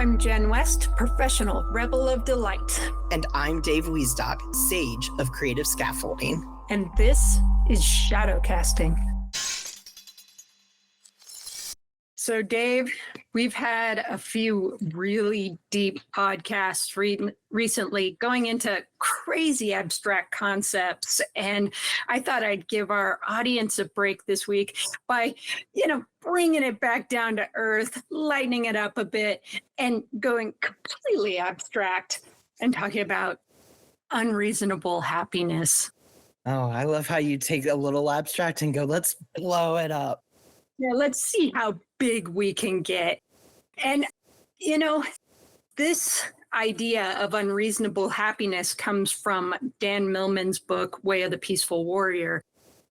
I'm Jen West, professional rebel of delight. And I'm Dave Wiesdock, sage of creative scaffolding. And this is shadow casting. So Dave, we've had a few really deep podcasts recently going into crazy abstract concepts. And I thought I'd give our audience a break this week by, bringing it back down to earth, lightening it up a bit and going completely abstract and talking about unreasonable happiness. Oh, I love how you take a little abstract and go, let's blow it up. Yeah, let's see how big we can get. And, this idea of unreasonable happiness comes from Dan Millman's book, Way of the Peaceful Warrior.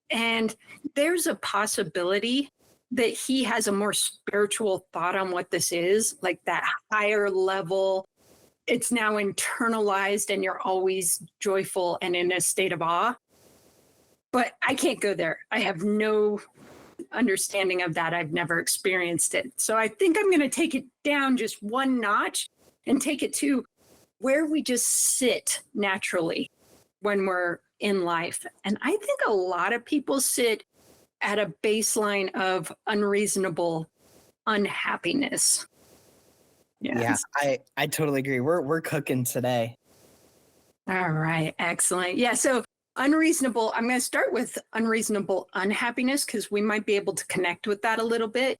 And there's a possibility that he has a more spiritual thought on what this is, like that higher level. It's now internalized and you're always joyful and in a state of awe. But I can't go there. I have no understanding of that. I've never experienced it. So I think I'm going to take it down just one notch and take it to where we just sit naturally when we're in life. And I think a lot of people sit at a baseline of unreasonable unhappiness. Yes. Yeah, I totally agree. We're cooking today. All right. Excellent. Yeah. So unreasonable, I'm going to start with unreasonable unhappiness because we might be able to connect with that a little bit.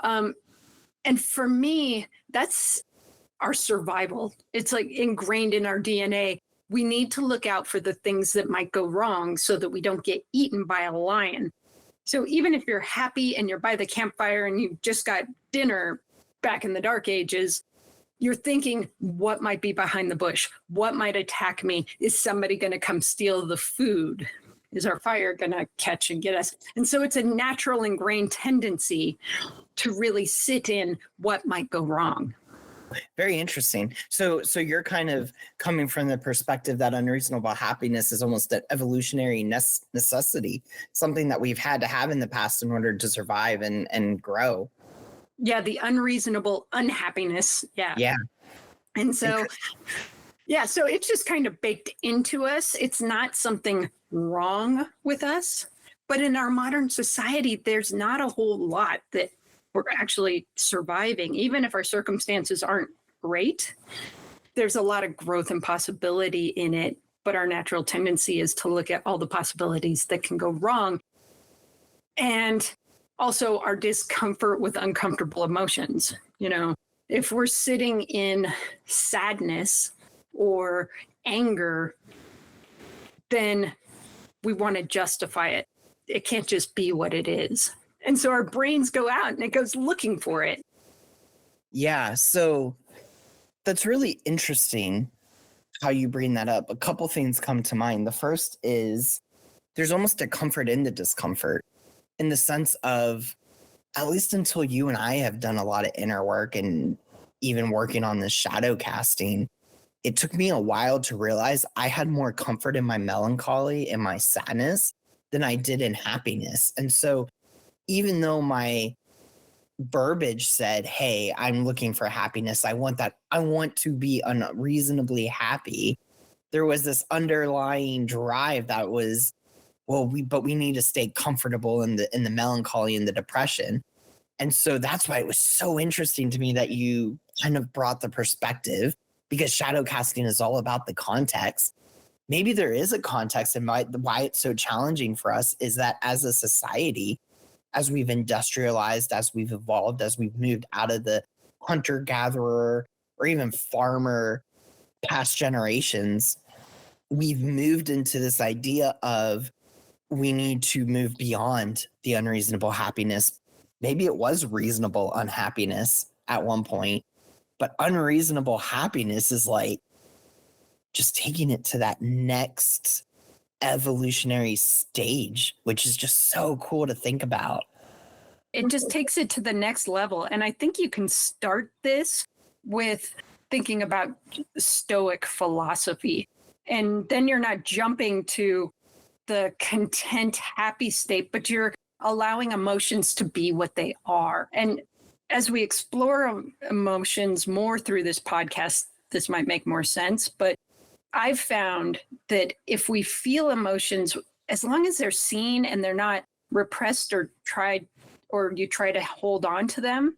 And for me, that's our survival. It's like ingrained in our DNA. We need to look out for the things that might go wrong so that we don't get eaten by a lion. So even if you're happy and you're by the campfire and you just got dinner back in the dark ages, you're thinking, what might be behind the bush? What might attack me? Is somebody going to come steal the food? Is our fire going to catch and get us? And so it's a natural ingrained tendency to really sit in what might go wrong. Very interesting. So you're kind of coming from the perspective that unreasonable happiness is almost an evolutionary necessity, something that we've had to have in the past in order to survive and grow. Yeah, the unreasonable unhappiness. Yeah. And so, so it's just kind of baked into us. It's not something wrong with us. But in our modern society, there's not a whole lot that we're actually surviving. Even if our circumstances aren't great, there's a lot of growth and possibility in it. But our natural tendency is to look at all the possibilities that can go wrong. And also our discomfort with uncomfortable emotions. If we're sitting in sadness or anger, then we want to justify it. It can't just be what it is. And so our brains go out and it goes looking for it. Yeah, so that's really interesting how you bring that up. A couple things come to mind. The first is there's almost a comfort in the discomfort, in the sense of, at least until you and I have done a lot of inner work and even working on this shadow casting, it took me a while to realize I had more comfort in my melancholy and my sadness than I did in happiness. And so even though my verbiage said, hey, I'm looking for happiness, I want to be unreasonably happy, there was this underlying drive that was, but we need to stay comfortable in the melancholy and the depression. And so that's why it was so interesting to me that you kind of brought the perspective, because shadow casting is all about the context. Maybe there is a context, and why it's so challenging for us is that as a society, as we've industrialized, as we've evolved, as we've moved out of the hunter-gatherer or even farmer past generations, we've moved into this idea of we need to move beyond the unreasonable happiness. Maybe it was reasonable unhappiness at one point, but unreasonable happiness is like just taking it to that next evolutionary stage, which is just so cool to think about. It just takes it to the next level. And I think you can start this with thinking about Stoic philosophy. And then you're not jumping to the content, happy state, but you're allowing emotions to be what they are. And as we explore emotions more through this podcast, this might make more sense. But I've found that if we feel emotions, as long as they're seen and they're not repressed or you try to hold on to them,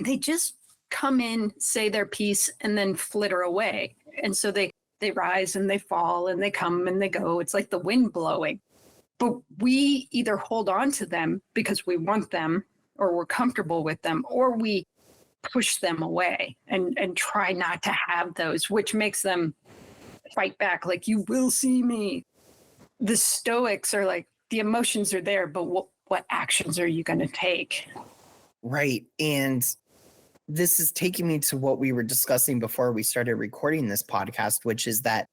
they just come in, say their piece, and then flitter away. And so they rise and they fall and they come and they go. It's like the wind blowing. But we either hold on to them because we want them or we're comfortable with them, or we push them away and try not to have those, which makes them fight back like, you will see me. The Stoics are like, the emotions are there, but what actions are you going to take? Right. And this is taking me to what we were discussing before we started recording this podcast, which is that,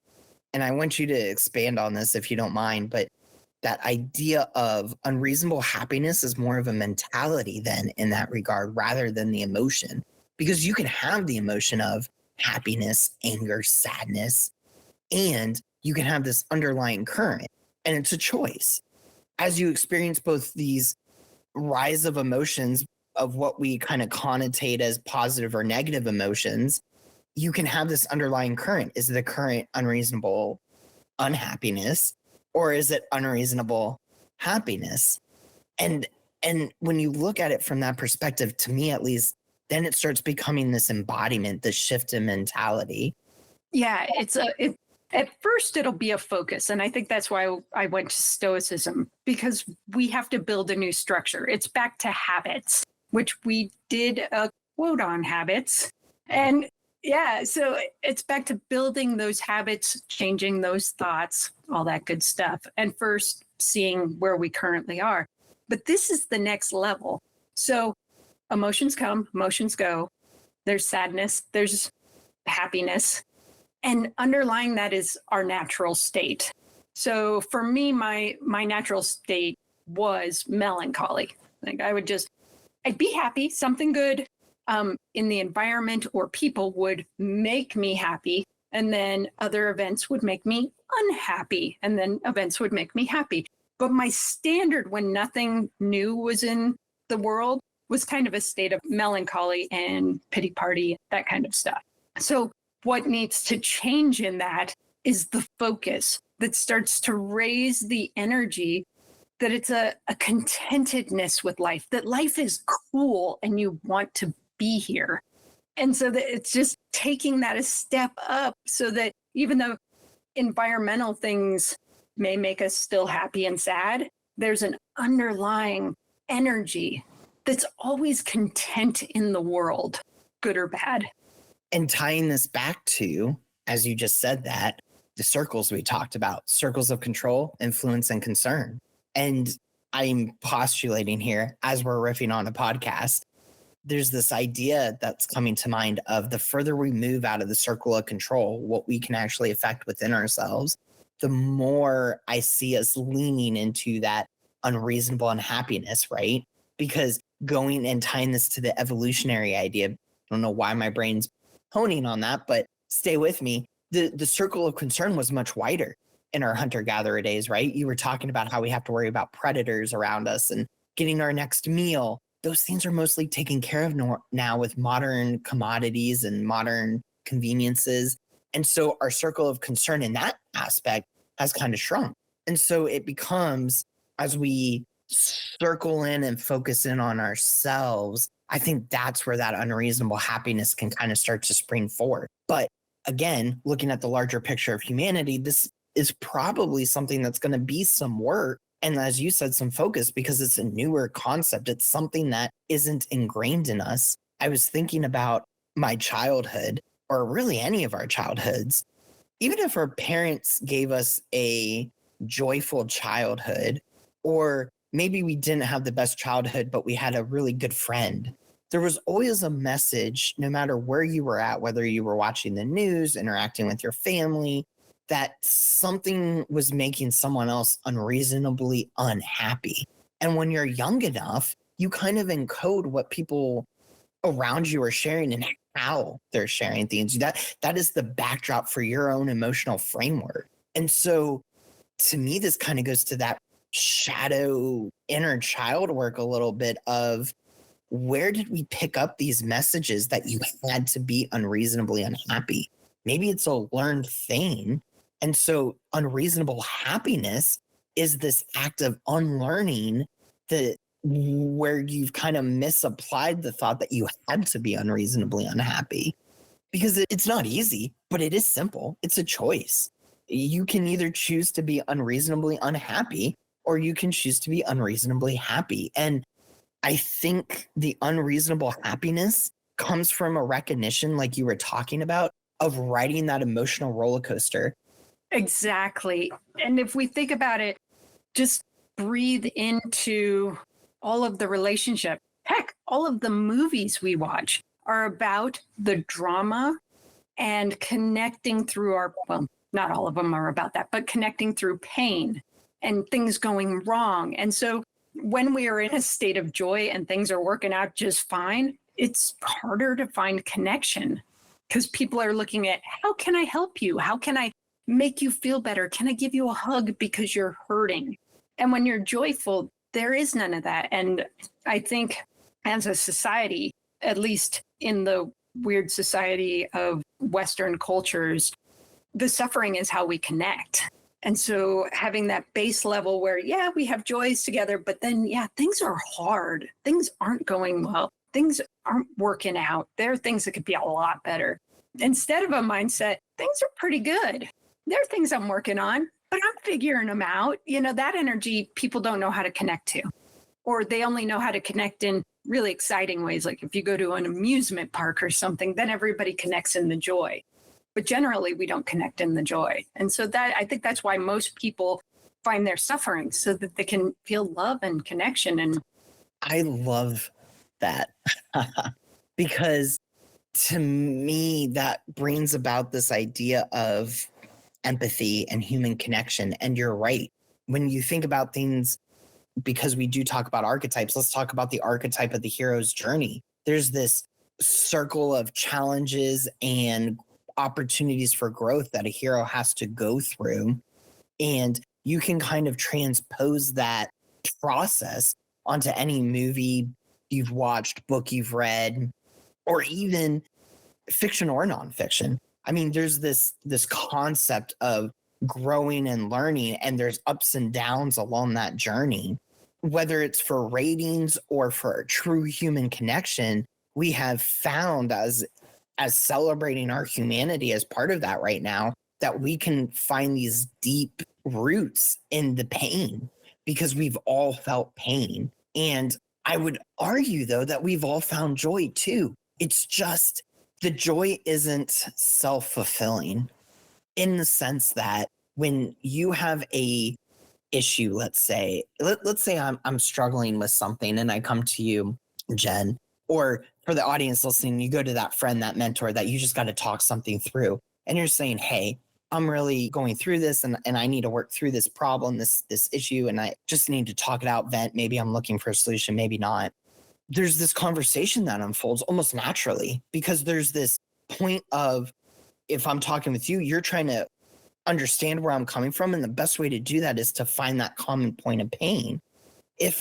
and I want you to expand on this if you don't mind, but that idea of unreasonable happiness is more of a mentality then in that regard, rather than the emotion, because you can have the emotion of happiness, anger, sadness, and you can have this underlying current, and it's a choice. As you experience both these rise of emotions of what we kind of connotate as positive or negative emotions, you can have this underlying current. Is the current unreasonable unhappiness, or is it unreasonable happiness? And when you look at it from that perspective, to me at least, then it starts becoming this embodiment, this shift in mentality. Yeah, at first it'll be a focus. And I think that's why I went to Stoicism, because we have to build a new structure. It's back to habits, which we did a quote on habits. And yeah, so it's back to building those habits, changing those thoughts, all that good stuff. And first seeing where we currently are. But this is the next level. So emotions come, emotions go. There's sadness, there's happiness. And underlying that is our natural state. So for me, my natural state was melancholy. Like I'd be happy, something good in the environment or people would make me happy. And then other events would make me unhappy. And then events would make me happy. But my standard when nothing new was in the world was kind of a state of melancholy and pity party, that kind of stuff. So what needs to change in that is the focus that starts to raise the energy, that it's a contentedness with life, that life is cool and you want to be here. And so that it's just taking that a step up so that even though environmental things may make us still happy and sad, there's an underlying energy that's always content in the world, good or bad. And tying this back to, as you just said that, the circles we talked about, circles of control, influence, and concern. And I'm postulating here, as we're riffing on a podcast, there's this idea that's coming to mind of the further we move out of the circle of control, what we can actually affect within ourselves, the more I see us leaning into that unreasonable unhappiness, right? Because going and tying this to the evolutionary idea, I don't know why my brain's honing on that, but stay with me. The circle of concern was much wider in our hunter-gatherer days, right? You were talking about how we have to worry about predators around us and getting our next meal. Those things are mostly taken care of now with modern commodities and modern conveniences. And so our circle of concern in that aspect has kind of shrunk. And so it becomes, as we circle in and focus in on ourselves, I think that's where that unreasonable happiness can kind of start to spring forward. But again, looking at the larger picture of humanity, this is probably something that's going to be some work. And as you said, some focus, because it's a newer concept. It's something that isn't ingrained in us. I was thinking about my childhood, or really any of our childhoods. Even if our parents gave us a joyful childhood, or maybe we didn't have the best childhood, but we had a really good friend, there was always a message, no matter where you were at, whether you were watching the news, interacting with your family, that something was making someone else unreasonably unhappy. And when you're young enough, you kind of encode what people around you are sharing and how they're sharing things. That is the backdrop for your own emotional framework. And so to me, this kind of goes to that shadow inner child work a little bit of where did we pick up these messages that you had to be unreasonably unhappy? Maybe it's a learned thing. And so unreasonable happiness is this act of unlearning where you've kind of misapplied the thought that you had to be unreasonably unhappy. Because it's not easy, but it is simple. It's a choice. You can either choose to be unreasonably unhappy or you can choose to be unreasonably happy. And I think the unreasonable happiness comes from a recognition, like you were talking about, of riding that emotional roller coaster. Exactly. And if we think about it, just breathe into all of the relationship. Heck, all of the movies we watch are about the drama and connecting through well, not all of them are about that, but connecting through pain and things going wrong. And so when we are in a state of joy and things are working out just fine, it's harder to find connection because people are looking at, how can I help you? How can I make you feel better? Can I give you a hug because you're hurting? And when you're joyful, there is none of that. And I think as a society, at least in the weird society of Western cultures, the suffering is how we connect. And so having that base level where, yeah, we have joys together, but then, yeah, things are hard. Things aren't going well. Things aren't working out. There are things that could be a lot better. Instead of a mindset, things are pretty good. There are things I'm working on, but I'm figuring them out. That energy people don't know how to connect to, or they only know how to connect in really exciting ways. Like if you go to an amusement park or something, then everybody connects in the joy. But generally, we don't connect in the joy. And so I think that's why most people find their suffering, so that they can feel love and connection. And I love that because to me, that brings about this idea of empathy and human connection. And you're right. When you think about things, because we do talk about archetypes, let's talk about the archetype of the hero's journey. There's this circle of challenges and opportunities for growth that a hero has to go through. And you can kind of transpose that process onto any movie you've watched, book you've read, or even fiction or nonfiction. I mean, there's this concept of growing and learning, and there's ups and downs along that journey. Whether it's for ratings or for a true human connection, we have found as celebrating our humanity as part of that right now, that we can find these deep roots in the pain because we've all felt pain. And I would argue, though, that we've all found joy too. It's just the joy isn't self-fulfilling in the sense that when you have a issue, let's say I'm struggling with something and I come to you, Jen, or for the audience listening, you go to that friend, that mentor that you just got to talk something through, and you're saying, hey, I'm really going through this and I need to work through this problem, this issue, and I just need to talk it out, vent. Maybe I'm looking for a solution, maybe not. There's this conversation that unfolds almost naturally because there's this point of, if I'm talking with you, you're trying to understand where I'm coming from. And the best way to do that is to find that common point of pain. If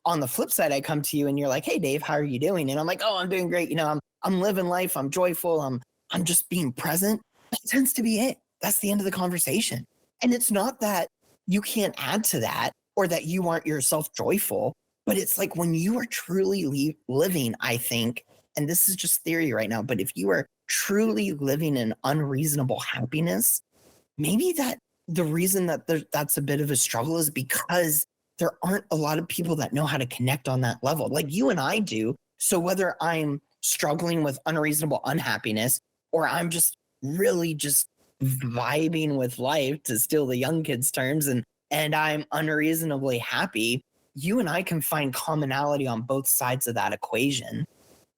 on the flip side, I come to you and you're like, hey, Dave, how are you doing? And I'm like, oh, I'm doing great. I'm living life. I'm joyful. I'm just being present. That tends to be it. That's the end of the conversation. And it's not that you can't add to that or that you aren't yourself joyful, but it's like when you are truly living, I think, and this is just theory right now, but if you are truly living in unreasonable happiness, maybe that the reason that that's a bit of a struggle is because there aren't a lot of people that know how to connect on that level like you and I do. So whether I'm struggling with unreasonable unhappiness or I'm just really just vibing with life, to steal the young kids' terms, and I'm unreasonably happy, you and I can find commonality on both sides of that equation.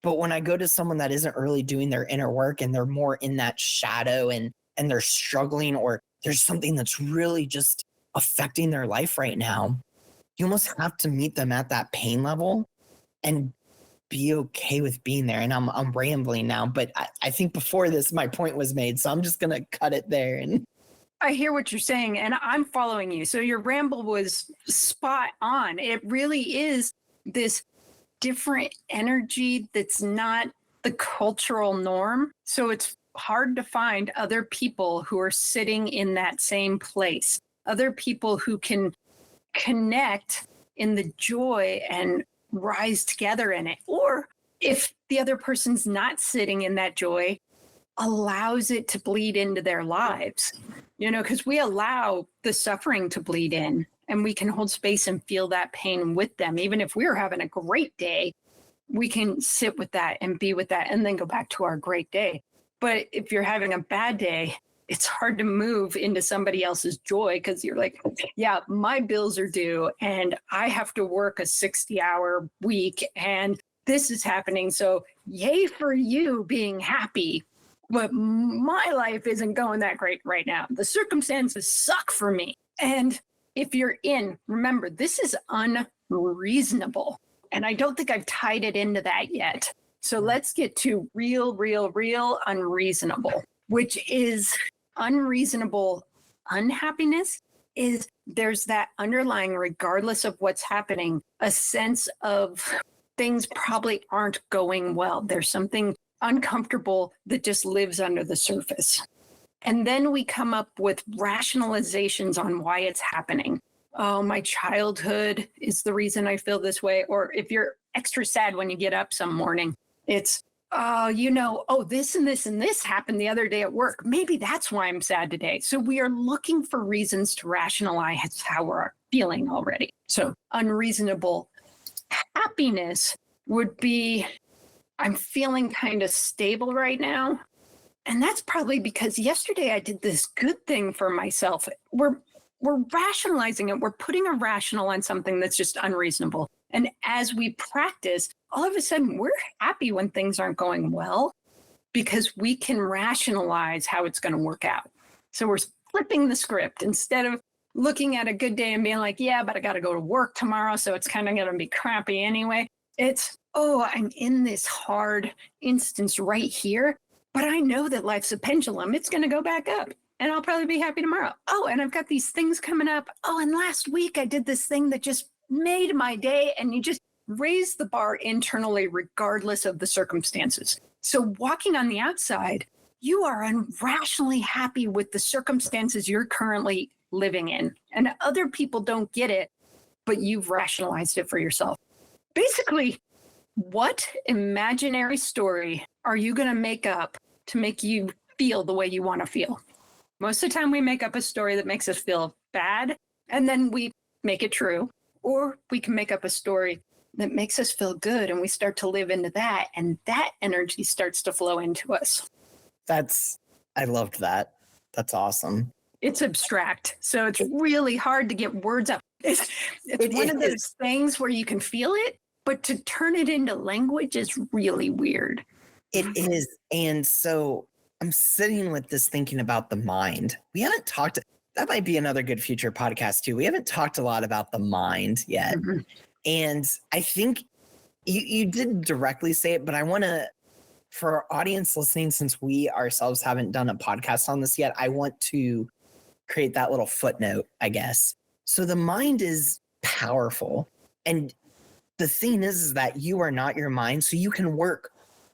But when I go to someone that isn't really doing their inner work and they're more in that shadow and they're struggling, or there's something that's really just affecting their life right now, you almost have to meet them at that pain level and be okay with being there. And I'm rambling now, but I think before this, my point was made. So I'm just going to cut it there. And I hear what you're saying, and I'm following you. So your ramble was spot on. It really is this different energy that's not the cultural norm. So it's hard to find other people who are sitting in that same place, other people who can connect in the joy and rise together in it. Or if the other person's not sitting in that joy, allows it to bleed into their lives, because we allow the suffering to bleed in, and we can hold space and feel that pain with them. Even if we're having a great day, we can sit with that and be with that and then go back to our great day. But if you're having a bad day, it's hard to move into somebody else's joy because you're like, yeah, my bills are due and I have to work a 60-hour week and this is happening. So yay for you being happy. But my life isn't going that great right now. The circumstances suck for me. And if you're remember, this is unreasonable. And I don't think I've tied it into that yet. So let's get to real unreasonable, which is unreasonable unhappiness. Is there's that underlying, regardless of what's happening, a sense of things probably aren't going well. There's something uncomfortable that just lives under the surface. And then we come up with rationalizations on why it's happening. Oh, my childhood is the reason I feel this way. Or if you're extra sad when you get up some morning, it's, this and this and this happened the other day at work. Maybe that's why I'm sad today. So we are looking for reasons to rationalize how we're feeling already. So unreasonable happiness would be, I'm feeling kind of stable right now. And that's probably because yesterday I did this good thing for myself. We're rationalizing it. We're putting a rational on something that's just unreasonable. And as we practice, all of a sudden we're happy when things aren't going well because we can rationalize how it's going to work out. So we're flipping the script instead of looking at a good day and being like, yeah, but I got to go to work tomorrow. So it's kind of going to be crappy anyway. It's, I'm in this hard instance right here, but I know that life's a pendulum. It's going to go back up. And I'll probably be happy tomorrow. Oh, and I've got these things coming up. Oh, and last week I did this thing that just made my day. And you just raise the bar internally, regardless of the circumstances. So walking on the outside, you are irrationally happy with the circumstances you're currently living in. And other people don't get it, but you've rationalized it for yourself. Basically, what imaginary story are you going to make up to make you feel the way you want to feel? Most of the time we make up a story that makes us feel bad, and then we make it true. Or we can make up a story that makes us feel good, and we start to live into that, and that energy starts to flow into us. I loved that. That's awesome. It's abstract, so it's really hard to get words out. It's one of those things where you can feel it, but to turn it into language is really weird. It is. And so I'm sitting with this thinking about the mind. We haven't talked, that might be another good future podcast too. We haven't talked a lot about the mind yet. Mm-hmm. And I think you didn't directly say it, but I want to, for our audience listening, since we ourselves haven't done a podcast on this yet, I want to create that little footnote, I guess. So the mind is powerful. And the thing is that you are not your mind, so you can work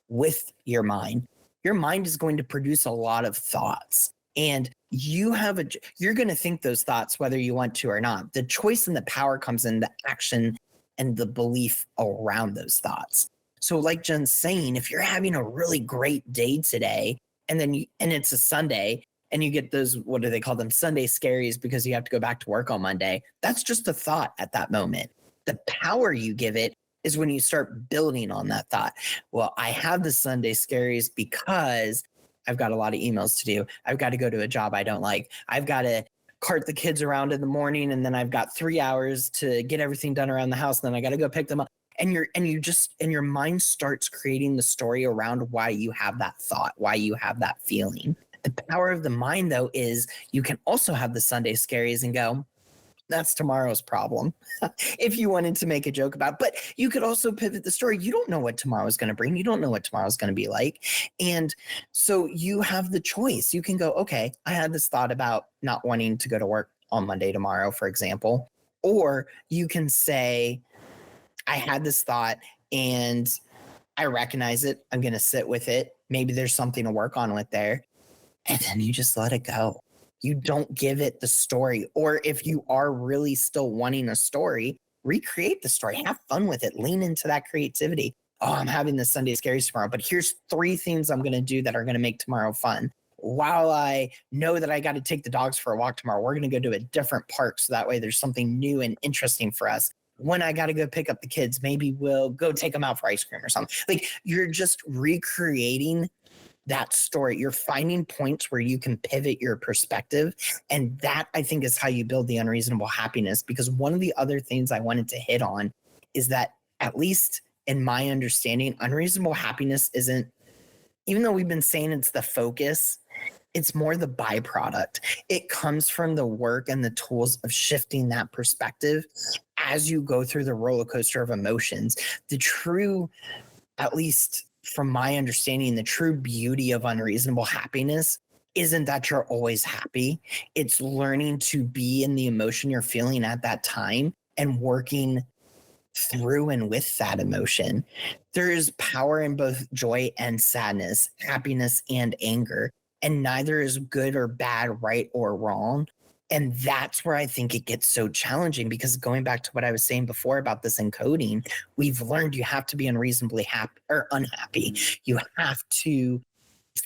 with your mind. Your mind is going to produce a lot of thoughts, and you're going to think those thoughts whether you want to or not. The choice and the power comes in the action and the belief around those thoughts. So like Jen's saying, if you're having a really great day today and it's a Sunday and you get those, what do they call them? Sunday scaries because you have to go back to work on Monday. That's just a thought at that moment. The power you give it is when you start building on that thought. Well, I have the Sunday scaries because I've got a lot of emails to do. I've got to go to a job I don't like. I've got to cart the kids around in the morning, and then I've got 3 hours to get everything done around the house. And then I got to go pick them up. And your mind starts creating the story around why you have that thought, why you have that feeling. The power of the mind, though, is you can also have the Sunday scaries and go, that's tomorrow's problem, if you wanted to make a joke about. But you could also pivot the story. You don't know what tomorrow is going to bring. You don't know what tomorrow's going to be like. And so you have the choice. You can go, okay, I had this thought about not wanting to go to work on Monday tomorrow, for example. Or you can say, I had this thought and I recognize it. I'm going to sit with it. Maybe there's something to work on with there. And then you just let it go. You don't give it the story. Or if you are really still wanting a story, recreate the story. Have fun with it. Lean into that creativity. Oh, I'm having the Sunday scaries tomorrow, but here's 3 things I'm going to do that are going to make tomorrow fun. While I know that I got to take the dogs for a walk tomorrow, we're going to go to a different park. So that way there's something new and interesting for us. When I got to go pick up the kids, maybe we'll go take them out for ice cream or something. Like, you're just recreating that story. You're finding points where you can pivot your perspective. And that, I think, is how you build the unreasonable happiness. Because one of the other things I wanted to hit on is that, at least in my understanding, unreasonable happiness isn't, even though we've been saying it's the focus, it's more the byproduct. It comes from the work and the tools of shifting that perspective as you go through the roller coaster of emotions. The true, at least from my understanding, the true beauty of unreasonable happiness isn't that you're always happy. It's learning to be in the emotion you're feeling at that time and working through and with that emotion. There is power in both joy and sadness, happiness and anger, and neither is good or bad, right or wrong. And that's where I think it gets so challenging, because going back to what I was saying before about this encoding, we've learned you have to be unreasonably happy or unhappy. You have to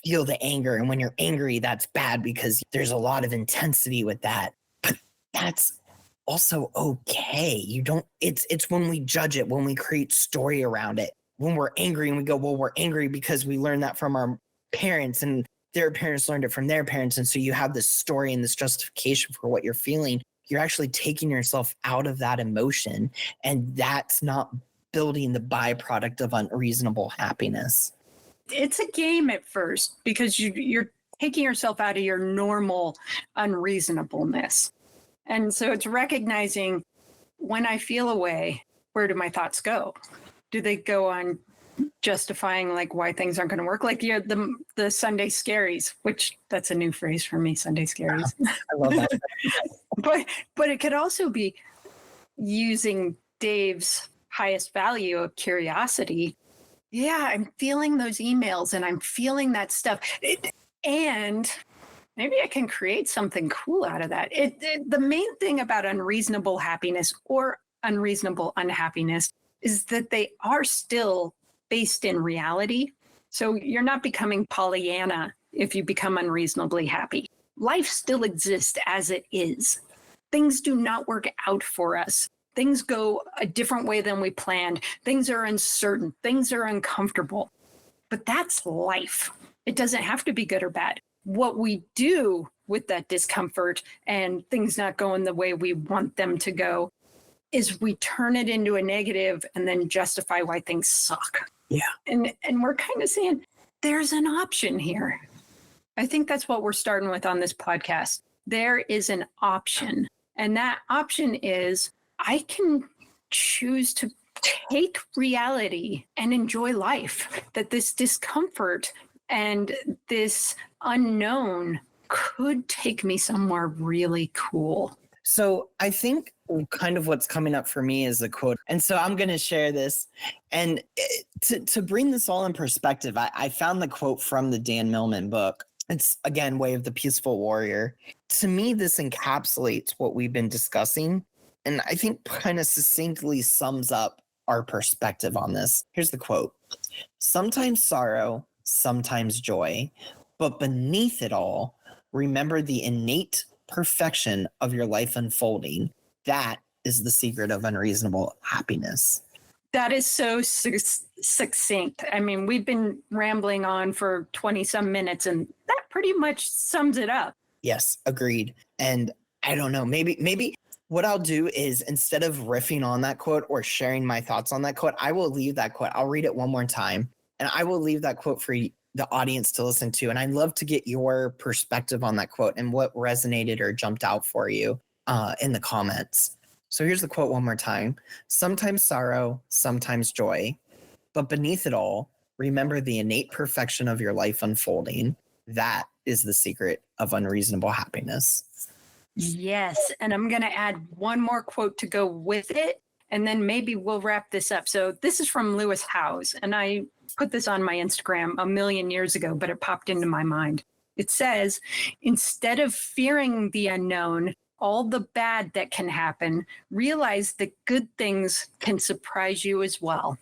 feel the anger. And when you're angry, that's bad because there's a lot of intensity with that. But that's also okay. You don't, it's when we judge it, when we create story around it, when we're angry and we go, well, we're angry because we learned that from our parents and their parents learned it from their parents. And so you have this story and this justification for what you're feeling. You're actually taking yourself out of that emotion. And that's not building the byproduct of unreasonable happiness. It's a game at first because you're taking yourself out of your normal unreasonableness. And so it's recognizing, when I feel a way, where do my thoughts go? Do they go on justifying like why things aren't going to work? Like the Sunday scaries, which that's a new phrase for me, Sunday scaries. I love that. but it could also be using Dave's highest value of curiosity. Yeah, I'm feeling those emails and I'm feeling that stuff. And maybe I can create something cool out of that. The main thing about unreasonable happiness or unreasonable unhappiness is that they are still based in reality. So you're not becoming Pollyanna if you become unreasonably happy. Life still exists as it is. Things do not work out for us. Things go a different way than we planned. Things are uncertain. Things are uncomfortable. But that's life. It doesn't have to be good or bad. What we do with that discomfort and things not going the way we want them to go is we turn it into a negative and then justify why things suck. Yeah. And we're kind of saying there's an option here. I think that's what we're starting with on this podcast. There is an option. And that option is I can choose to take reality and enjoy life. That this discomfort and this unknown could take me somewhere really cool. So I think kind of what's coming up for me is a quote. And so I'm going to share this. And to bring this all in perspective, I found the quote from the Dan Millman book. It's, again, Way of the Peaceful Warrior. To me, this encapsulates what we've been discussing. And I think kind of succinctly sums up our perspective on this. Here's the quote. Sometimes sorrow, sometimes joy, but beneath it all, remember the innate perfection of your life unfolding. That is the secret of unreasonable happiness. That is so succinct. I mean, we've been rambling on for 20 some minutes and that pretty much sums it up. Yes, agreed. And I don't know, maybe what I'll do is, instead of riffing on that quote or sharing my thoughts on that quote, I will leave that quote. I'll read it one more time and I will leave that quote for the audience to listen to. And I'd love to get your perspective on that quote and what resonated or jumped out for you in the comments. So here's the quote one more time. Sometimes sorrow, sometimes joy, but beneath it all, remember the innate perfection of your life unfolding. That is the secret of unreasonable happiness. Yes. And I'm going to add one more quote to go with it. And then maybe we'll wrap this up. So this is from Lewis Howes, and I put this on my Instagram a million years ago, but it popped into my mind. It says, instead of fearing the unknown, all the bad that can happen, realize that good things can surprise you as well.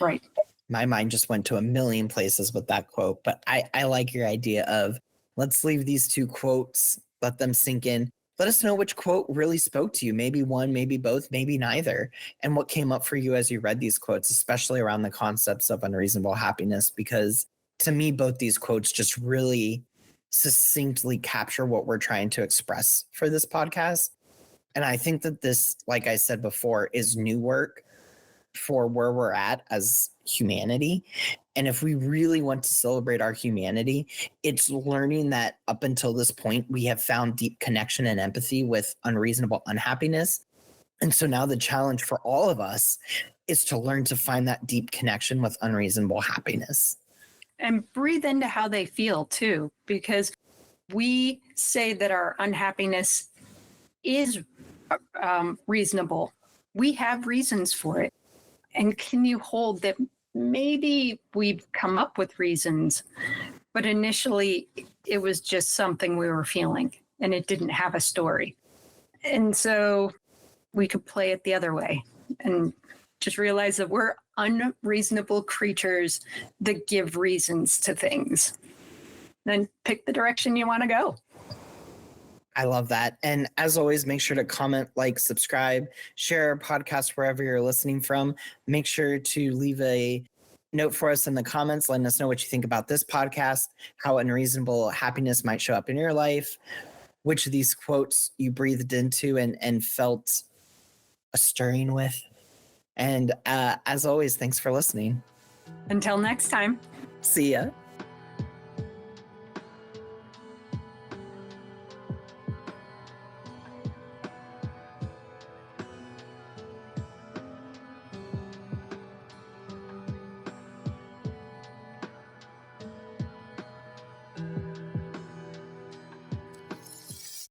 Right. My mind just went to a million places with that quote, but I like your idea of let's leave these two quotes, let them sink in. Let us know which quote really spoke to you. Maybe one, maybe both, maybe neither. And what came up for you as you read these quotes, especially around the concepts of unreasonable happiness, because to me, both these quotes just really succinctly capture what we're trying to express for this podcast. And I think that this, like I said before, is new work for where we're at as humanity. And if we really want to celebrate our humanity, it's learning that up until this point, we have found deep connection and empathy with unreasonable unhappiness. And so now the challenge for all of us is to learn to find that deep connection with unreasonable happiness. And breathe into how they feel too, because we say that our unhappiness is reasonable. We have reasons for it. And can you hold that maybe we've come up with reasons, but initially it was just something we were feeling and it didn't have a story. And so we could play it the other way and just realize that we're unreasonable creatures that give reasons to things. Then pick the direction you want to go. I love that. And as always, make sure to comment, like, subscribe, share our podcast wherever you're listening from. Make sure to leave a note for us in the comments, letting us know what you think about this podcast, how unreasonable happiness might show up in your life, which of these quotes you breathed into and felt a stirring with. And as always, thanks for listening. Until next time. See ya.